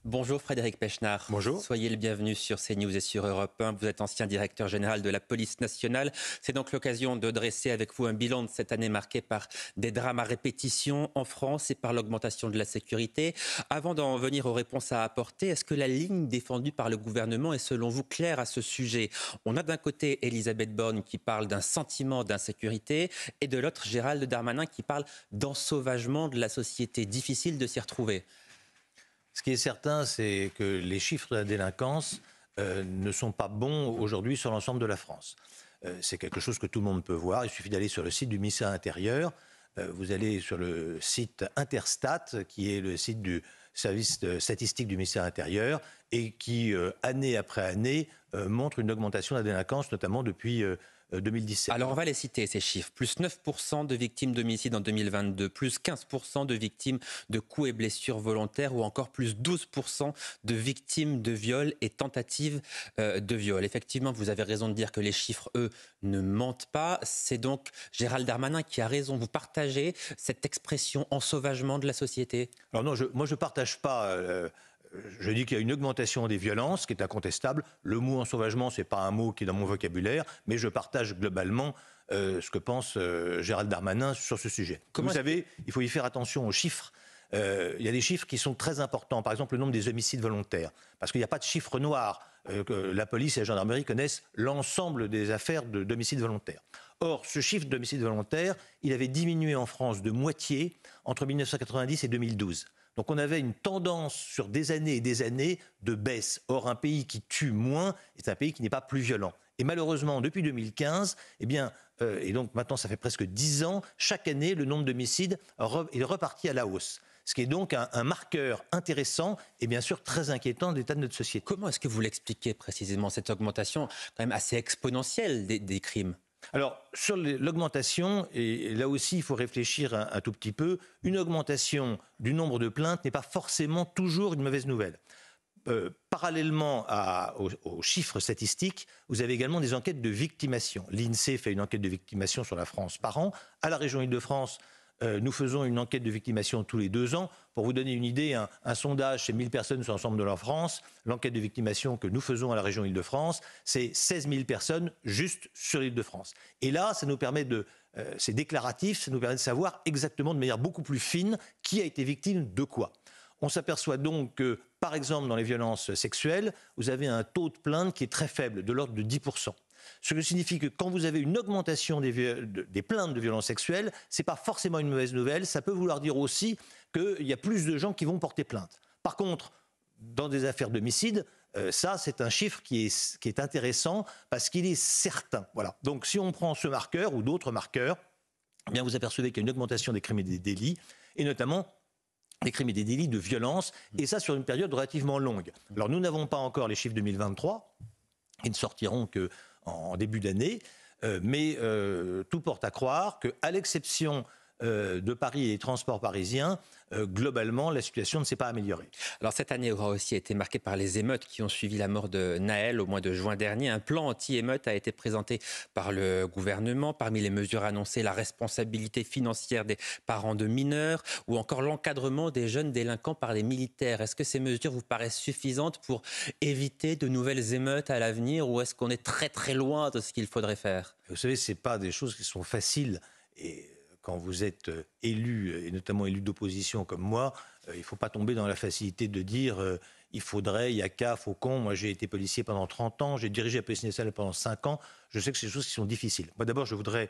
Bonjour Frédéric Pechnard. Bonjour. Soyez le bienvenu sur CNews et sur Europe 1. Vous êtes ancien directeur général de la police nationale. C'est donc l'occasion de dresser avec vous un bilan de cette année marquée par des drames à répétition en France et par l'augmentation de la sécurité. Avant d'en venir aux réponses à apporter, est-ce que la ligne défendue par le gouvernement est selon vous claire à ce sujet? On a d'un côté Elisabeth Borne qui parle d'un sentiment d'insécurité et de l'autre Gérald Darmanin qui parle d'ensauvagement de la société. Difficile de s'y retrouver. Ce qui est certain, c'est que les chiffres de la délinquance ne sont pas bons aujourd'hui sur l'ensemble de la France. C'est quelque chose que tout le monde peut voir. Il suffit d'aller sur le site du ministère de l'Intérieur. Vous allez sur le site Interstat, qui est le site du service statistique du ministère de l'Intérieur, et qui, année après année, montre une augmentation de la délinquance, notamment depuis 2017. Alors on va les citer, ces chiffres. Plus 9% de victimes d'homicide en 2022, plus 15% de victimes de coups et blessures volontaires ou encore plus 12% de victimes de viol et tentatives de viol. Effectivement, vous avez raison de dire que les chiffres, eux, ne mentent pas. C'est donc Gérald Darmanin qui a raison. Vous partagez cette expression ensauvagement de la société? Alors non, moi je ne partage pas... Je dis qu'il y a une augmentation des violences qui est incontestable. Le mot ensauvagement, ce n'est pas un mot qui est dans mon vocabulaire, mais je partage globalement ce que pense Gérald Darmanin sur ce sujet. Vous savez, il faut y faire attention aux chiffres. Il y a des chiffres qui sont très importants. Par exemple, le nombre des homicides volontaires. Parce qu'il n'y a pas de chiffre noir. La police et la gendarmerie connaissent l'ensemble des affaires d'homicides volontaires. Or, ce chiffre d'homicides volontaires, il avait diminué en France de moitié entre 1990 et 2012. Donc on avait une tendance sur des années et des années de baisse. Or, un pays qui tue moins est un pays qui n'est pas plus violent. Et malheureusement, depuis 2015, et donc maintenant ça fait presque 10 ans, chaque année, le nombre d'homicides est reparti à la hausse. Ce qui est donc un marqueur intéressant et bien sûr très inquiétant de l'état de notre société. Comment est-ce que vous l'expliquez précisément, cette augmentation quand même assez exponentielle des crimes? Alors, sur l'augmentation, et là aussi il faut réfléchir un tout petit peu, une augmentation du nombre de plaintes n'est pas forcément toujours une mauvaise nouvelle. Parallèlement aux chiffres statistiques, vous avez également des enquêtes de victimation. L'INSEE fait une enquête de victimation sur la France par an. À la région Île-de-France, nous faisons une enquête de victimation tous les 2 ans. Pour vous donner une idée, un sondage, c'est 1000 personnes sur l'ensemble de la France. L'enquête de victimation que nous faisons à la région Île-de-France, c'est 16 000 personnes juste sur l'Île-de-France. Et là, ça nous permet c'est déclaratif, ça nous permet de savoir exactement de manière beaucoup plus fine qui a été victime de quoi. On s'aperçoit donc que, par exemple, dans les violences sexuelles, vous avez un taux de plainte qui est très faible, de l'ordre de 10%. Ce qui signifie que quand vous avez une augmentation des plaintes de violences sexuelles, ce n'est pas forcément une mauvaise nouvelle. Ça peut vouloir dire aussi qu'il y a plus de gens qui vont porter plainte. Par contre, dans des affaires d'homicide, ça, c'est un chiffre qui est intéressant parce qu'il est certain. Voilà. Donc, si on prend ce marqueur ou d'autres marqueurs, eh bien, vous apercevez qu'il y a une augmentation des crimes et des délits, et notamment des crimes et des délits de violence, et ça sur une période relativement longue. Alors, nous n'avons pas encore les chiffres 2023, ils ne sortiront qu'en début d'année, mais tout porte à croire qu'à l'exception de Paris et des transports parisiens, globalement, la situation ne s'est pas améliorée. Alors cette année aura aussi été marquée par les émeutes qui ont suivi la mort de Naël au mois de juin dernier. Un plan anti-émeute a été présenté par le gouvernement. Parmi les mesures annoncées, la responsabilité financière des parents de mineurs ou encore l'encadrement des jeunes délinquants par les militaires. Est-ce que ces mesures vous paraissent suffisantes pour éviter de nouvelles émeutes à l'avenir ou est-ce qu'on est très très loin de ce qu'il faudrait faire? Vous savez, ce n'est pas des choses qui sont faciles et quand vous êtes élu, et notamment élu d'opposition comme moi, il ne faut pas tomber dans la facilité de dire il faudrait, il y a qu'à, faut qu'on. Moi, j'ai été policier pendant 30 ans, j'ai dirigé la police nationale pendant 5 ans. Je sais que c'est des choses qui sont difficiles. Moi, d'abord, je voudrais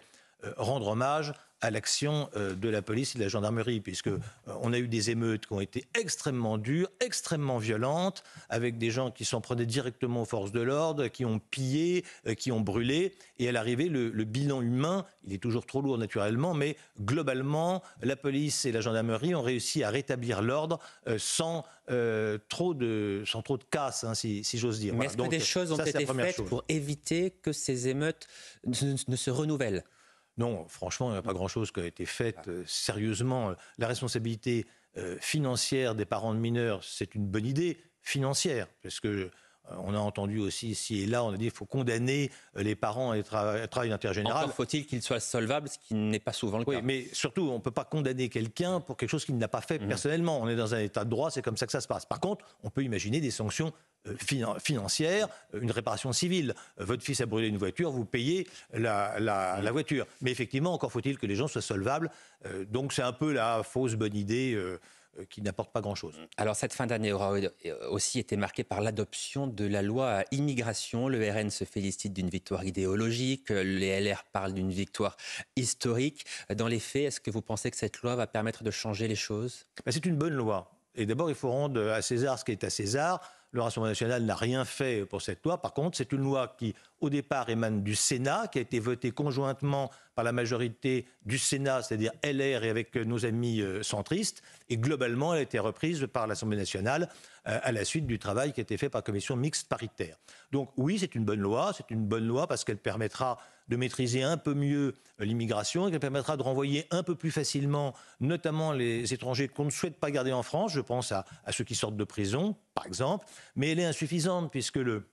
rendre hommage à l'action de la police et de la gendarmerie, puisque on a eu des émeutes qui ont été extrêmement dures, extrêmement violentes, avec des gens qui s'en prenaient directement aux forces de l'ordre, qui ont pillé, qui ont brûlé. Et à l'arrivée, le bilan humain, il est toujours trop lourd naturellement, mais globalement, la police et la gendarmerie ont réussi à rétablir l'ordre sans trop de casse, hein, si j'ose dire. Mais est-ce que des choses ont été faites pour éviter que ces émeutes ne se renouvellent? Non, franchement, il n'y a pas grand-chose qui a été fait sérieusement. La responsabilité financière des parents de mineurs, c'est une bonne idée financière, parce que On a entendu aussi ici et là, on a dit qu'il faut condamner les parents à travail d'intérêt général. Encore faut-il qu'il soit solvable, ce qui n'est pas souvent le cas. Oui, mais surtout, on ne peut pas condamner quelqu'un pour quelque chose qu'il n'a pas fait personnellement. On est dans un état de droit, c'est comme ça que ça se passe. Par contre, on peut imaginer des sanctions financières, une réparation civile. Votre fils a brûlé une voiture, vous payez la voiture. Mais effectivement, encore faut-il que les gens soient solvables. Donc c'est un peu la fausse bonne idée qui n'apporte pas grand-chose. Alors cette fin d'année aura aussi été marquée par l'adoption de la loi immigration. Le RN se félicite d'une victoire idéologique, les LR parlent d'une victoire historique. Dans les faits, est-ce que vous pensez que cette loi va permettre de changer les choses ? C'est une bonne loi. Et d'abord, il faut rendre à César ce qui est à César. Le Rassemblement national n'a rien fait pour cette loi. Par contre, c'est une loi qui, au départ, émane du Sénat, qui a été votée conjointement par la majorité du Sénat, c'est-à-dire LR et avec nos amis centristes. Et globalement, elle a été reprise par l'Assemblée nationale à la suite du travail qui a été fait par la commission mixte paritaire. Donc oui, c'est une bonne loi. C'est une bonne loi parce qu'elle permettra de maîtriser un peu mieux l'immigration et qu'elle permettra de renvoyer un peu plus facilement, notamment les étrangers qu'on ne souhaite pas garder en France. Je pense à ceux qui sortent de prison, par exemple. Mais elle est insuffisante puisque le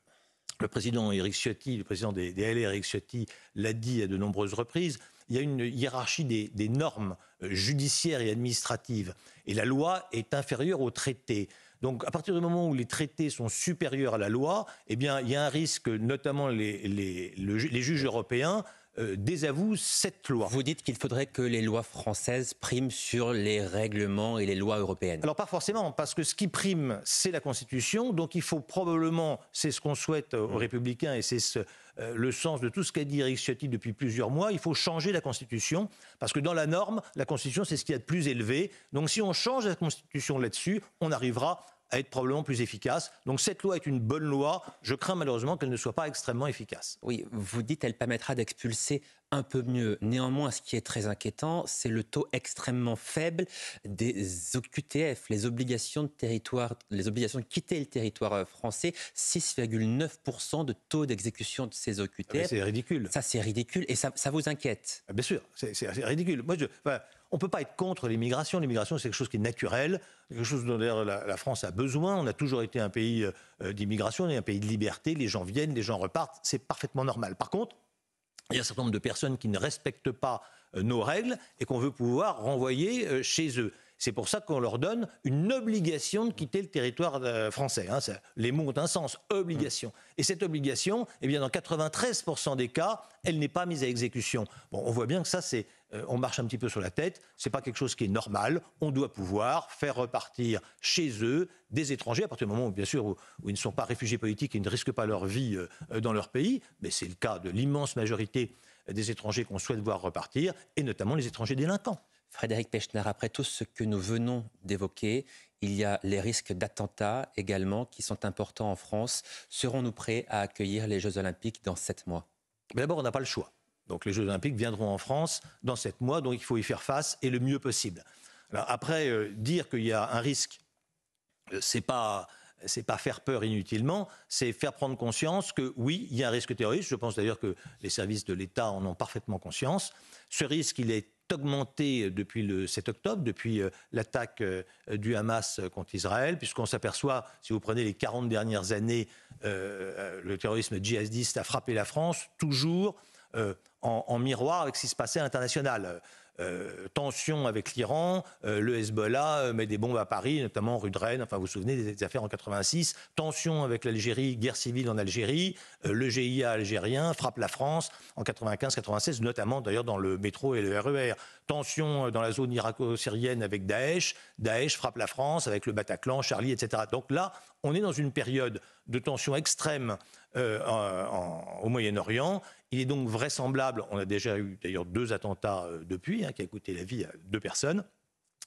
président Éric Ciotti, le président des LR, Éric Ciotti, l'a dit à de nombreuses reprises, il y a une hiérarchie des normes judiciaires et administratives. Et la loi est inférieure aux traités. Donc, à partir du moment où les traités sont supérieurs à la loi, eh bien, il y a un risque, notamment les juges européens, désavouent cette loi. Vous dites qu'il faudrait que les lois françaises priment sur les règlements et les lois européennes. Alors pas forcément, parce que ce qui prime, c'est la Constitution. Donc il faut probablement, c'est ce qu'on souhaite aux Républicains et c'est le sens de tout ce qu'a dit Éric Ciotti depuis plusieurs mois, il faut changer la Constitution, parce que dans la norme, la Constitution, c'est ce qu'il y a de plus élevé. Donc si on change la Constitution là-dessus, on arrivera à être probablement plus efficace. Donc cette loi est une bonne loi. Je crains malheureusement qu'elle ne soit pas extrêmement efficace. Oui, vous dites qu'elle permettra d'expulser un peu mieux. Néanmoins, ce qui est très inquiétant, c'est le taux extrêmement faible des OQTF, les obligations de territoire, les obligations de quitter le territoire français. 6,9% de taux d'exécution de ces OQTF. Mais c'est ridicule. Ça, c'est ridicule et ça vous inquiète. Bien sûr, c'est ridicule. Moi, on ne peut pas être contre l'immigration. L'immigration, c'est quelque chose qui est naturel, quelque chose dont d'ailleurs la France a besoin. On a toujours été un pays d'immigration, on est un pays de liberté. Les gens viennent, les gens repartent, c'est parfaitement normal. Par contre, il y a un certain nombre de personnes qui ne respectent pas nos règles et qu'on veut pouvoir renvoyer chez eux. C'est pour ça qu'on leur donne une obligation de quitter le territoire français. Les mots ont un sens, obligation. Et cette obligation, eh bien, dans 93% des cas, elle n'est pas mise à exécution. Bon, on voit bien que ça, on marche un petit peu sur la tête. C'est pas quelque chose qui est normal. On doit pouvoir faire repartir chez eux des étrangers, à partir du moment où, bien sûr, où ils ne sont pas réfugiés politiques et ne risquent pas leur vie dans leur pays. Mais c'est le cas de l'immense majorité des étrangers qu'on souhaite voir repartir, et notamment les étrangers délinquants. Frédéric Pechner, après tout ce que nous venons d'évoquer, il y a les risques d'attentats également qui sont importants en France. Serons-nous prêts à accueillir les Jeux Olympiques dans 7 mois ? Mais d'abord, on n'a pas le choix. Donc les Jeux Olympiques viendront en France dans 7 mois, donc il faut y faire face et le mieux possible. Alors après, dire qu'il y a un risque, c'est pas faire peur inutilement, c'est faire prendre conscience que oui, il y a un risque terroriste. Je pense d'ailleurs que les services de l'État en ont parfaitement conscience. Ce risque, il est augmenté depuis le 7 octobre, depuis l'attaque du Hamas contre Israël, puisqu'on s'aperçoit, si vous prenez les 40 dernières années, le terrorisme djihadiste a frappé la France, toujours en miroir avec ce qui se passait à l'international. Tension avec l'Iran, le Hezbollah met des bombes à Paris, notamment rue de Rennes, enfin vous vous souvenez des affaires en 86, tension avec l'Algérie, guerre civile en Algérie, le GIA algérien frappe la France en 95-96, notamment d'ailleurs dans le métro et le RER. Tension dans la zone irako-syrienne avec Daesh frappe la France avec le Bataclan, Charlie, etc. Donc là, on est dans une période de tension extrême au Moyen-Orient. Il est donc vraisemblable, on a déjà eu d'ailleurs 2 attentats depuis, qui a coûté la vie à 2 personnes.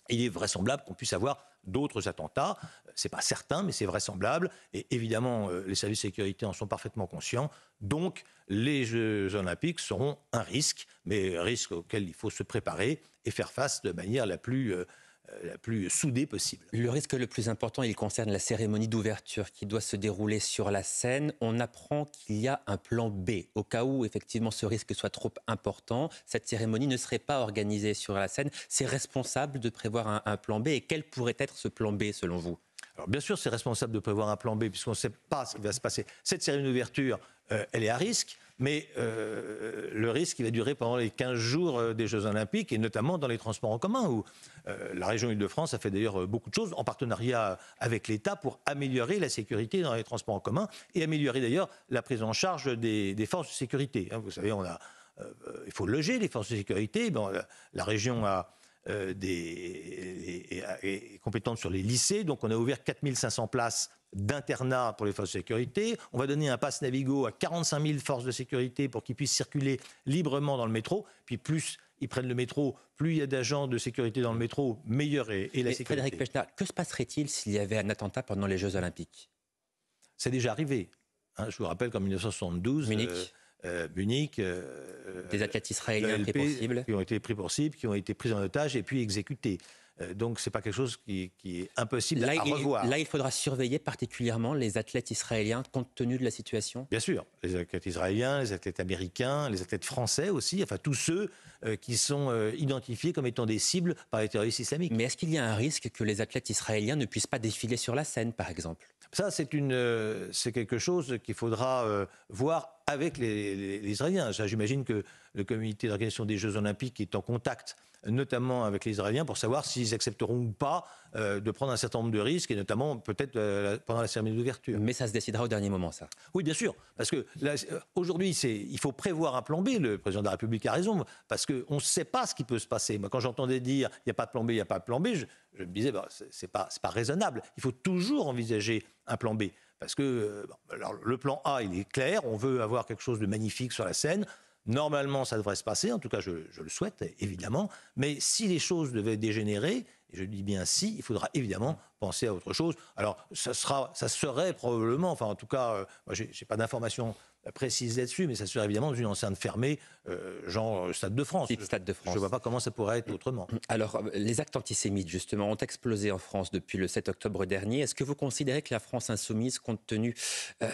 Il est vraisemblable qu'on puisse avoir d'autres attentats. Ce n'est pas certain, mais c'est vraisemblable. Et évidemment, les services de sécurité en sont parfaitement conscients. Donc, les Jeux Olympiques seront un risque, mais un risque auquel il faut se préparer et faire face de manière la plus soudée possible. Le risque le plus important, il concerne la cérémonie d'ouverture qui doit se dérouler sur la scène. On apprend qu'il y a un plan B. Au cas où, effectivement, ce risque soit trop important, cette cérémonie ne serait pas organisée sur la scène. C'est responsable de prévoir un plan B. Et quel pourrait être ce plan B, selon vous ? Alors bien sûr, c'est responsable de prévoir un plan B, puisqu'on ne sait pas ce qui va se passer. Cette cérémonie d'ouverture, elle est à risque, mais le risque, il va durer pendant les 15 jours des Jeux Olympiques, et notamment dans les transports en commun, où la région Île-de-France a fait d'ailleurs beaucoup de choses, en partenariat avec l'État, pour améliorer la sécurité dans les transports en commun, et améliorer d'ailleurs la prise en charge des forces de sécurité. Vous savez, il faut loger les forces de sécurité. Bon, la région est compétente sur les lycées, donc on a ouvert 4500 places d'internat pour les forces de sécurité. On va donner un pass Navigo à 45 000 forces de sécurité pour qu'ils puissent circuler librement dans le métro. Puis plus ils prennent le métro, plus il y a d'agents de sécurité dans le métro, meilleure est la sécurité. Frédéric Pechner, que se passerait-il s'il y avait un attentat pendant les Jeux Olympiques? C'est déjà arrivé. Je vous rappelle qu'en 1972... Munich, des athlètes israéliens pris pour cible. Qui ont été pris pour cible, qui ont été pris en otage et puis exécutés. Donc c'est pas quelque chose qui est impossible à revoir. Là, il faudra surveiller particulièrement les athlètes israéliens compte tenu de la situation. Bien sûr, les athlètes israéliens, les athlètes américains, les athlètes français aussi, enfin tous ceux qui sont identifiés comme étant des cibles par les terroristes islamiques. Mais est-ce qu'il y a un risque que les athlètes israéliens ne puissent pas défiler sur la scène, par exemple? Ça, c'est quelque chose qu'il faudra voir avec les Israéliens. J'imagine que le comité d'organisation des Jeux Olympiques est en contact notamment avec les Israéliens pour savoir s'ils accepteront ou pas de prendre un certain nombre de risques, et notamment peut-être pendant la cérémonie d'ouverture. Mais ça se décidera au dernier moment, ça. Oui, bien sûr, parce que aujourd'hui, il faut prévoir un plan B. Le président de la République a raison, parce qu'on ne sait pas ce qui peut se passer. Moi, quand j'entendais dire il n'y a pas de plan B, il n'y a pas de plan B, je me disais c'est pas raisonnable. Il faut toujours envisager un plan B. Parce que alors, le plan A, il est clair, on veut avoir quelque chose de magnifique sur la scène. Normalement, ça devrait se passer, en tout cas je le souhaite, évidemment. Mais si les choses devaient dégénérer, et je dis bien si, il faudra évidemment penser à autre chose. Alors, ça serait probablement, enfin en tout cas, moi j'ai pas d'informations précises là-dessus, mais ça serait évidemment dans une enceinte fermée, genre Stade de France. Stade de France. Je ne vois pas comment ça pourrait être autrement. Alors, les actes antisémites, justement, ont explosé en France depuis le 7 octobre dernier. Est-ce que vous considérez que la France insoumise, compte tenu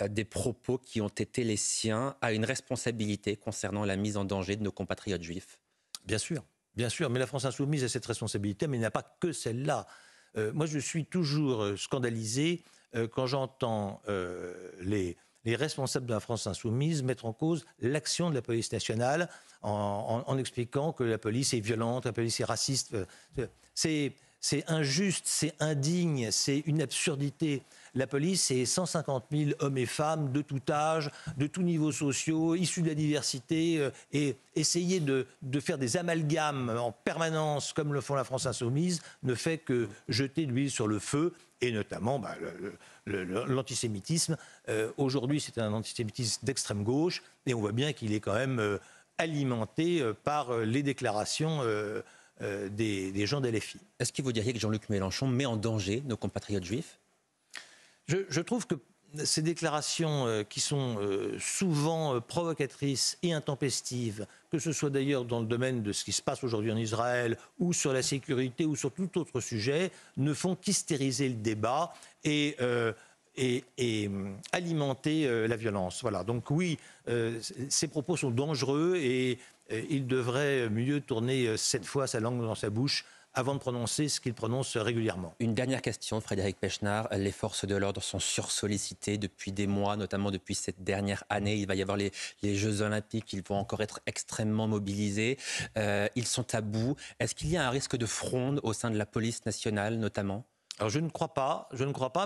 des propos qui ont été les siens, a une responsabilité concernant la mise en danger de nos compatriotes juifs? Bien sûr, mais la France insoumise a cette responsabilité, mais il n'y a pas que celle-là. Moi, je suis toujours scandalisé quand j'entends les responsables de la France insoumise mettre en cause l'action de la police nationale en expliquant que la police est violente, la police est raciste. C'est injuste, c'est indigne, c'est une absurdité. La police, c'est 150 000 hommes et femmes de tout âge, de tous niveaux sociaux, issus de la diversité, et essayer de faire des amalgames en permanence, comme le font la France insoumise, ne fait que jeter de l'huile sur le feu, et notamment l'antisémitisme. Aujourd'hui, c'est un antisémitisme d'extrême gauche, et on voit bien qu'il est quand même alimenté par les déclarations des gens d'LFI. Est-ce que vous diriez que Jean-Luc Mélenchon met en danger nos compatriotes juifs ? Je trouve que ces déclarations qui sont souvent provocatrices et intempestives, que ce soit d'ailleurs dans le domaine de ce qui se passe aujourd'hui en Israël ou sur la sécurité ou sur tout autre sujet, ne font qu'hystériser le débat et alimenter la violence. Voilà. Donc oui, ces propos sont dangereux et il devrait mieux tourner cette fois sa langue dans sa bouche avant de prononcer ce qu'il prononce régulièrement. Une dernière question, Frédéric Pechner. Les forces de l'ordre sont sursollicitées depuis des mois, notamment depuis cette dernière année. Il va y avoir les Jeux Olympiques, ils vont encore être extrêmement mobilisés. Ils sont à bout. Est-ce qu'il y a un risque de fronde au sein de la police nationale, notamment ? Alors je ne crois pas,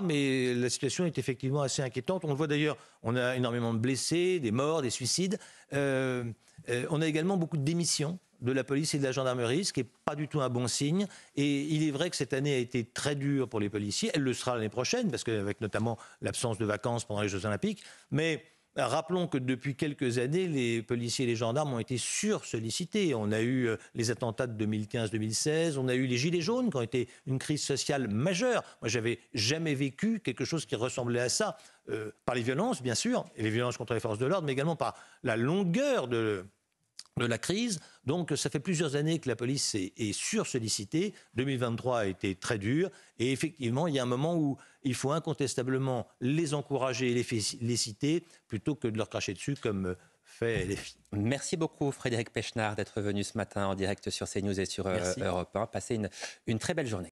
mais la situation est effectivement assez inquiétante. On le voit d'ailleurs, on a énormément de blessés, des morts, des suicides. On a également beaucoup de démissions de la police et de la gendarmerie, ce qui n'est pas du tout un bon signe. Et il est vrai que cette année a été très dure pour les policiers. Elle le sera l'année prochaine, parce qu'avec notamment l'absence de vacances pendant les Jeux Olympiques. Mais rappelons que depuis quelques années, les policiers et les gendarmes ont été sursollicités. On a eu les attentats de 2015-2016, on a eu les Gilets jaunes qui ont été une crise sociale majeure. Moi, j'avais jamais vécu quelque chose qui ressemblait à ça, par les violences, bien sûr, et les violences contre les forces de l'ordre, mais également par la longueur de la crise. Donc ça fait plusieurs années que la police est sursollicitée. 2023 a été très dur. Et effectivement, il y a un moment où il faut incontestablement les encourager et les citer plutôt que de leur cracher dessus comme fait LFI. Merci beaucoup Frédéric Pechner d'être venu ce matin en direct sur CNews et sur Europe 1. Passez une très belle journée.